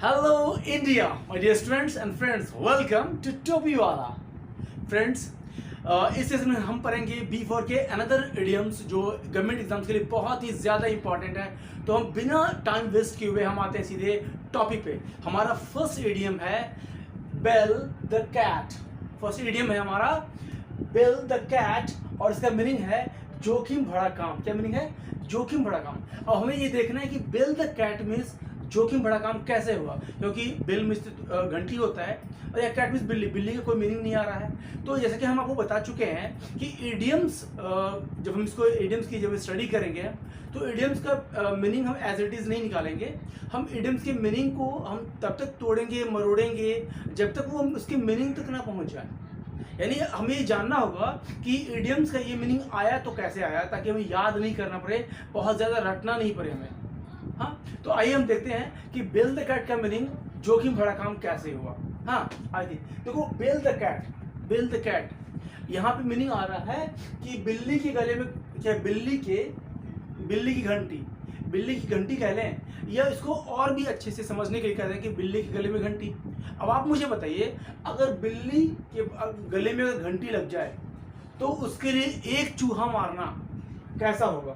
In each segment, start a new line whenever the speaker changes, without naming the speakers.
Hello India, my dear students and friends, welcome to Topiwala. Friends, इस session में हम पढ़ेंगे B4 के अनदर इडियम्स जो गवर्नमेंट एग्जाम्स के लिए बहुत ही ज़्यादा इंपॉर्टेंट है। तो हम बिना टाइम वेस्ट किए हुए हम आते हैं सीधे टॉपिक पे। हमारा फर्स्ट इडियम है bell the cat. First idiom है हमारा बेल द कैट और इसका मीनिंग है जोखिम भरा काम। क्या मीनिंग है? जोखिम भरा काम। और हमें ये देखना है कि बेल द कैट मीन्स जोखिम भरा काम कैसे हुआ, क्योंकि बेल मीन्स घंटी होता है और या कैट मीन्स बिल्ली। बिल्ली का कोई मीनिंग नहीं आ रहा है। तो जैसे कि हम आपको बता चुके हैं कि इडियम्स, जब हम इसको इडियम्स की जब स्टडी करेंगे तो इडियम्स का मीनिंग हम एज इट इज़ नहीं निकालेंगे। हम इडियम्स के मीनिंग को हम तब तक तोड़ेंगे मरोड़ेंगे जब तक वो उसके मीनिंग तक ना पहुँच जाए। यानी हमें ये जानना होगा कि इडियम्स का ये मीनिंग आया तो कैसे आया, ताकि हमें याद नहीं करना पड़े, बहुत ज़्यादा रटना नहीं पड़े हमें। हाँ, तो आइए हम देखते हैं कि बेल द कैट का मीनिंग जोखिम भरा काम कैसे हुआ। हाँ, आइए देखो, बेल द कैट यहाँ पे मीनिंग आ रहा है कि बिल्ली के गले में, क्या बिल्ली की घंटी कह लें, या इसको और भी अच्छे से समझने के लिए कहते हैं कि बिल्ली के गले में घंटी। अब आप मुझे बताइए, अगर बिल्ली के गले में अगर घंटी लग जाए तो उसके लिए एक चूहा मारना कैसा होगा?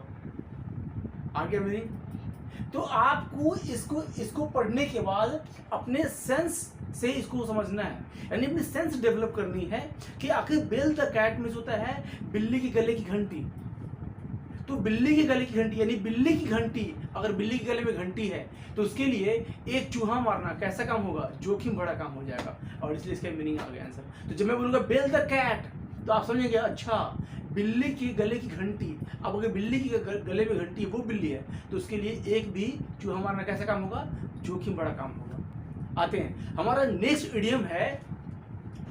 आगे मीनिंग। तो आपको इसको पढ़ने के बाद अपने सेंस से इसको समझना है, यानी अपनी सेंस डेवलप करनी है कि आखिर बेल द कैट मीन्स होता है बिल्ली के गले की घंटी। तो बिल्ली के गले की घंटी, यानी बिल्ली की घंटी, अगर बिल्ली के गले में घंटी है तो उसके लिए एक चूहा मारना कैसा काम होगा? जोखिम भरा काम हो जाएगा। और इसलिए इसका मीनिंग आ गया आंसर। तो जब मैं बोलूँगा बेल द कैट तो आप समझेंगे अच्छा बिल्ली के गले की घंटी। अब अगर बिल्ली की गले में घंटी वो बिल्ली है तो उसके लिए एक भी चूहा मारना कैसा काम होगा? जोखिम बड़ा काम होगा। आते हैं, हमारा नेक्स्ट इडियम है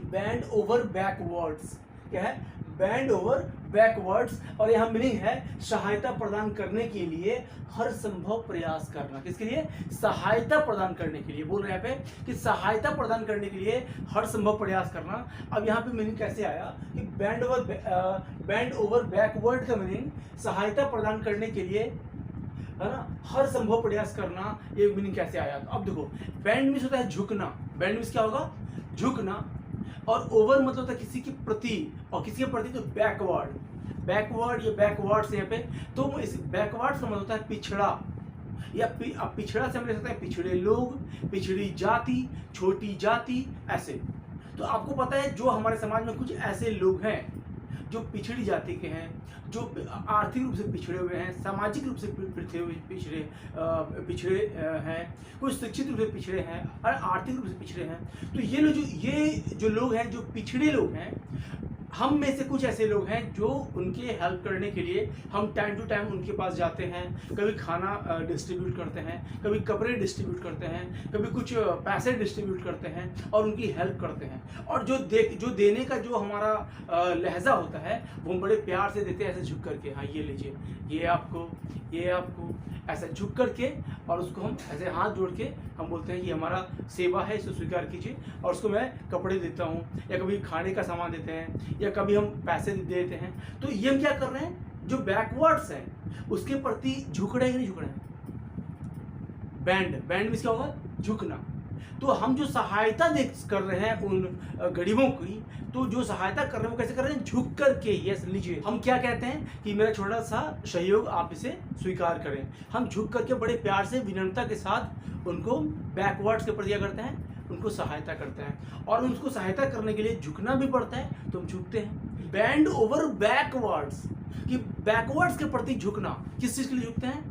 बैंड ओवर बैकवर्ड्स। क्या है? Band over backwards. और यहाँ मीनिंग है सहायता प्रदान करने के लिए हर संभव प्रयास करना। किसके लिए? सहायता प्रदान करने के लिए बोल रहे हैं यहाँ पे कि सहायता प्रदान करने के लिए हर संभव प्रयास करना। अब यहाँ पे मीनिंग कैसे आया कि बैंड ओवर बैकवर्ड का मीनिंग सहायता प्रदान करने के लिए, है ना, हर संभव प्रयास करना। ये मीनिंग कैसे आया? तो अब देखो, बैंड मीन्स होता है झुकना। बैंड मीन्स क्या होगा? झुकना। और ओवर मतलब होता है किसी के प्रति, और किसी के प्रति तो बैकवर्ड या बैकवर्ड यहाँ पे। तो इस बैकवर्ड का मतलब होता है पिछड़ा, या पिछड़ा से हम ले सकते हैं पिछड़े लोग, पिछड़ी जाति, छोटी जाति, ऐसे। तो आपको पता है जो हमारे समाज में कुछ ऐसे लोग हैं जो पिछड़ी जाति के हैं, जो आर्थिक रूप से पिछड़े हुए हैं, सामाजिक रूप से पिछड़े हैं, कुछ शिक्षित रूप से पिछड़े हैं और आर्थिक रूप से पिछड़े हैं। तो ये जो लोग हैं, जो पिछड़े लोग हैं, हम में से कुछ ऐसे लोग हैं जो उनके हेल्प करने के लिए हम टाइम टू टाइम उनके पास जाते हैं। कभी खाना डिस्ट्रीब्यूट करते हैं, कभी कपड़े डिस्ट्रीब्यूट करते हैं, कभी कुछ पैसे डिस्ट्रीब्यूट करते हैं और उनकी हेल्प करते हैं। और जो देने का जो हमारा लहजा होता है वो हम बड़े प्यार से देते हैं, ऐसे झुक करके, हाँ ये लीजिए, ये आपको, ऐसा झुक करके, और उसको हम ऐसे हाथ जोड़ के हम बोलते हैं कि हमारा सेवा है, इसे स्वीकार कीजिए। और उसको मैं कपड़े देता हूँ, या कभी खाने का सामान देते हैं, या कभी हम पैसे दे देते हैं। तो ये हम क्या कर रहे हैं? जो बैकवर्ड्स हैं उसके प्रति झुक रहे हैं कि नहीं झुक रहे हैं? बैंड मीन्स क्या होगा? झुकना। तो हम जो सहायता कर रहे हैं उन गरीबों की, तो जो सहायता कर रहे हैं वो कैसे कर रहे हैं? झुक करके। यस, लीजिए। हम क्या कहते हैं कि मेरा छोटा सा सहयोग आप इसे स्वीकार करें। हम झुक करके बड़े प्यार से, विनम्रता के साथ उनको बैकवर्ड्स के प्रति क्या करते हैं? उनको सहायता करते हैं। और उनको सहायता करने के लिए झुकना भी पड़ता है, तो हम झुकते हैं। बैंड ओवर बैकवर्ड्स, कि बैकवर्ड्स के प्रति झुकना। किस चीज़ के लिए झुकते हैं?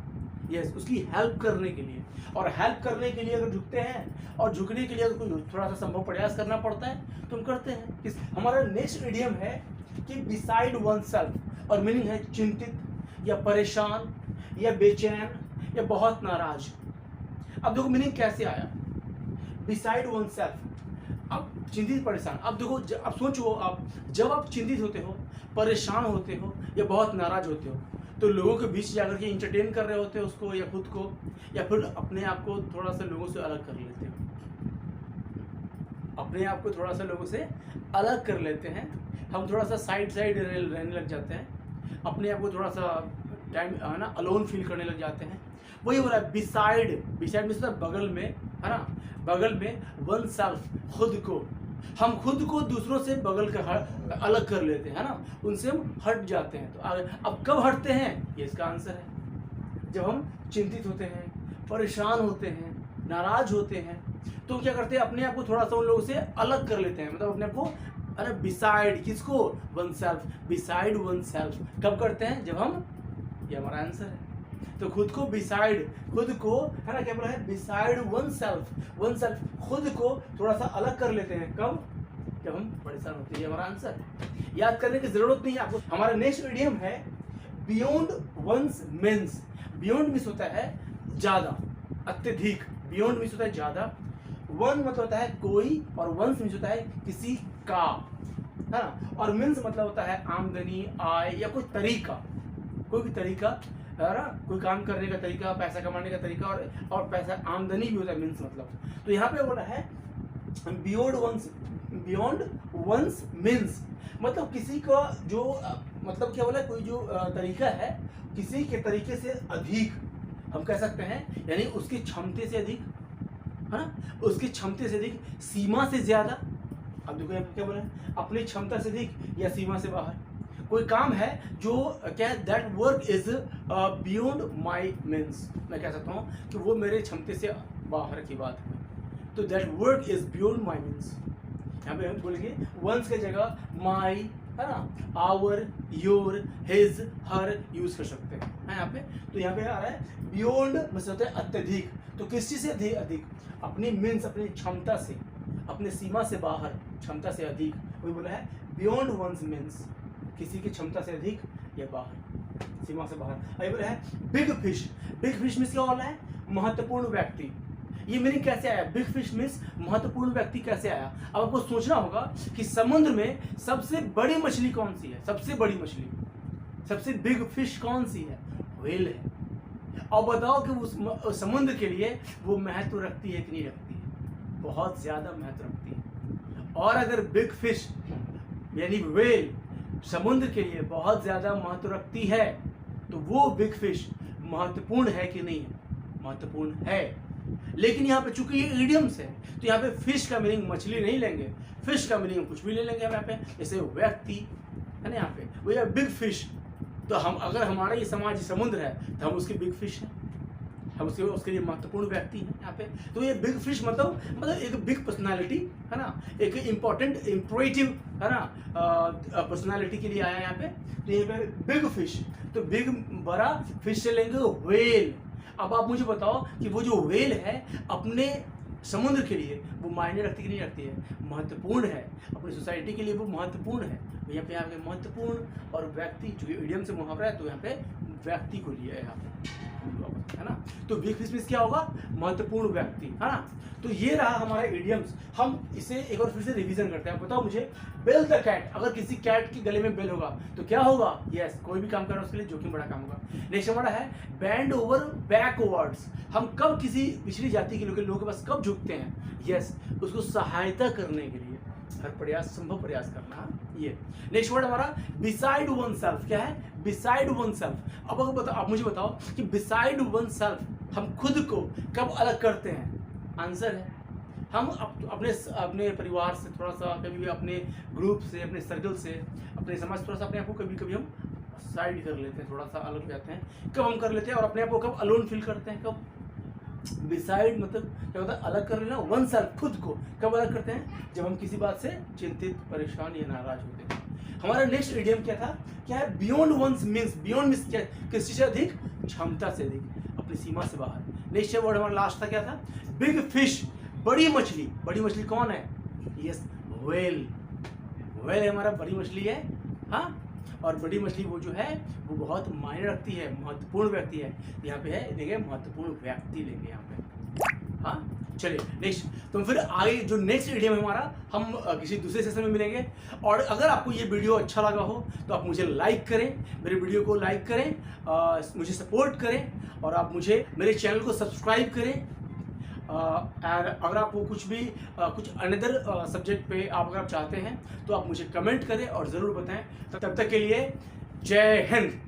यस, उसकी हेल्प करने के लिए। और हेल्प करने के लिए अगर झुकते हैं, और झुकने के लिए अगर कोई थोड़ा सा संभव प्रयास करना पड़ता है तो हम करते हैं। हमारा नेक्स्ट इडियम है कि बिसाइड वन सेल्फ, और मीनिंग है चिंतित या परेशान या बेचैन या बहुत नाराज। अब देखो मीनिंग कैसे आया, बिसाइड वन सेल्फ। अब चिंतित परेशान। अब देखो, अब सोचो, आप जब आप चिंतित होते हो, परेशान होते हो या बहुत नाराज होते हो, तो लोगों के बीच जाकर के इंटरटेन कर रहे होते हो उसको, या खुद को, या फिर अपने आप को थोड़ा सा लोगों से अलग कर लेते हो। अपने आप को थोड़ा सा लोगों से अलग कर लेते हैं, हम थोड़ा सा साइड रहने लग जाते हैं, अपने आप को थोड़ा सा टाइम, है ना, अलोन फील करने लग जाते हैं। वही बोला बिसाइड मीन्स बगल में, है ना, बगल में वन सेल्फ, खुद को, हम खुद को दूसरों से बगल कर अलग कर लेते हैं, है ना, उनसे हम हट जाते हैं। तो अब कब हटते हैं, ये इसका आंसर है। जब हम चिंतित होते हैं, परेशान होते हैं, नाराज होते हैं, तो क्या करते हैं, अपने आप को थोड़ा सा उन लोगों से अलग कर लेते हैं, मतलब अपने आप को, अरे बिसाइड किसको, one self, beside one self कब करते हैं, जब हम, ये हमारा आंसर है। तो खुद को बिसाइड, खुद को, है ना, क्या बोला है, beside one self, one self, खुद को थोड़ा सा अलग कर लेते हैं, कब, जब हम परेशान होते हैं। ये हमारा आंसर है, याद करने की जरूरत नहीं है आपको। हमारा नेक्स्ट इडियम है beyond one's means. Beyond means होता है ज्यादा, अत्यधिक, बियॉन्ड मीन्स होता है ज्यादा, वन मतलब होता है कोई, और वंस मीन्स होता है किसी का, है ना, और मीन्स मतलब होता है आमदनी, आय, या कोई तरीका, कोई भी तरीका, है ना, कोई काम करने का तरीका, पैसा कमाने का तरीका, और पैसा आमदनी भी होता है मीन्स मतलब। तो यहाँ पे बोला है beyond one's, beyond one's means मतलब किसी का जो, मतलब क्या बोला है, कोई जो तरीका है, किसी के तरीके से अधिक हम कह सकते हैं, यानी उसकी क्षमता से अधिक, है ना, उसकी क्षमता से अधिक, सीमा से ज्यादा। अब देखो यहाँ पे क्या बोला है, अपनी क्षमता से अधिक या सीमा से बाहर। कोई काम है जो क्या है, that work is beyond my means, मैं कह सकता हूँ कि वो मेरे क्षमता से बाहर की बात है, तो that work is beyond my means. यहाँ पे हम बोलेंगे वंस के जगह माई, है ना, our, your, his, her use कर सकते हैं, है यहाँ पे। तो यहाँ पे आ रहा है बियॉन्ड मतलब होता है अत्यधिक, तो किस चीज से अधिक, अधिक अपनी मीन्स, अपनी क्षमता से, अपने सीमा से बाहर, क्षमता से अधिक, वही बोला है बियॉन्ड वंस मीन्स, किसी की क्षमता से अधिक या बाहर, सीमा से बाहर। अब बोला है big fish, big fish means क्या होना है, महत्वपूर्ण व्यक्ति। ये मीनिंग कैसे आया, बिग फिश मीन्स महत्वपूर्ण व्यक्ति कैसे आया। अब आपको सोचना होगा कि समुद्र में सबसे बड़ी मछली कौन सी है, सबसे बड़ी मछली, सबसे बिग फिश कौन सी है, व्हेल है। और बताओ कि उस समुद्र के लिए वो महत्व रखती है कि नहीं रखती है, बहुत ज्यादा महत्व रखती है। और अगर बिग फिश यानी व्हेल समुद्र के लिए बहुत ज्यादा महत्व रखती है, तो वो बिग फिश महत्वपूर्ण है कि नहीं है, महत्वपूर्ण है। लेकिन यहाँ पे चूंकि ये इडियम्स है, तो यहाँ पे फिश का मीनिंग मछली नहीं लेंगे, फिश का मीनिंग कुछ भी ले लेंगे हम यहाँ पे, जैसे व्यक्ति है ना, यहाँ पे वो है बिग फिश। तो हम, अगर हमारा ये समाज समुद्र है, तो हम उसके बिग फिश हैं, हम उसके लिए महत्वपूर्ण व्यक्ति हैं यहाँ पे। तो ये बिग फिश मतलब एक बिग पर्सनालिटी, है ना, एक इम्पोर्टेंट इम्परेटिव, है ना, पर्सनालिटी के लिए आया यहाँ पे। तो ये बिग फिश, तो बिग बड़ा फिश से लेंगे व्हेल। अब आप मुझे बताओ कि वो जो व्हेल है अपने समुद्र के लिए वो मायने रखती कि नहीं रखती है, महत्वपूर्ण है, अपनी सोसाइटी के लिए वो महत्वपूर्ण है। यहाँ पे महत्वपूर्ण और व्यक्ति, जो इडियम से मुहावरा है, तो यहाँ पे व्यक्ति को लिया है यहाँ पे, है ना। तो बिग फिश मींस क्या होगा, महत्वपूर्ण व्यक्ति, है ना। तो ये रहा हमारा इडियम्स। हम इसे एक बार फिर से रिवीजन करते हैं। बताओ मुझे, बेल द कैट, अगर किसी कैट के गले में बेल होगा तो क्या होगा, यस, कोई भी काम करना उसके लिए जोखिम बड़ा काम होगा। नेक्स्ट हमारा है बैंड ओवर बैकवर्ड्स, हम कब किसी पिछड़ी जाति के लोगों के पास कब झुकते हैं, यस, उसको सहायता करने के लिए हर प्रयास, संभव प्रयास करना। ये नेक्स्ट वर्ड हमारा बिसाइड वन सेल्फ, क्या है, बिसाइड वन सेल्फ। अब अगर बताओ, आप मुझे बताओ कि बिसाइड वन सेल्फ हम खुद को कब अलग करते हैं, आंसर है हम अपने परिवार से थोड़ा सा, कभी भी अपने ग्रुप से, अपने सर्कल से, अपने समाज से थोड़ा सा अपने आप को कभी कभी हम साइड कर लेते हैं, थोड़ा सा अलग हो जाते हैं। कब हम कर लेते हैं, और अपने आप को कब अलोन फील करते हैं, कब, बिसाइड मतलब क्या होता है, अलग कर लेना, वन सेल्फ खुद को कब अलग करते हैं, जब हम किसी बात से चिंतित, परेशान या नाराज होते हैं। हमारा नेक्स्ट इडियम क्या था, क्या है, beyond one's means, beyond means क्या, किस चीज से अधिक, क्षमता से अधिक, अपनी सीमा से बाहर। नेक्स्ट वर्ड हमारा लास्ट था, क्या था, बिग फिश, बड़ी मछली। बड़ी मछली कौन है, यस, व्हेल, व्हेल हमारा बड़ी मछली है, हाँ। और बड़ी मछली वो जो है वो बहुत मायने रखती है, महत्वपूर्ण व्यक्ति है। यहाँ पे है, देखिए महत्वपूर्ण व्यक्ति लेंगे यहाँ पे, हाँ। चलिए नेक्स्ट, तो फिर आगे जो नेक्स्ट वीडियो में हमारा, हम किसी दूसरे सेशन में मिलेंगे। और अगर आपको ये वीडियो अच्छा लगा हो तो आप मुझे लाइक करें, मेरे वीडियो को लाइक करें, मुझे सपोर्ट करें, और आप मुझे मेरे चैनल को सब्सक्राइब करें। और अगर आपको कुछ भी कुछ अनदर सब्जेक्ट पे अगर आप चाहते हैं तो आप मुझे कमेंट करें और ज़रूर बताएं। तब तक के लिए जय हिंद।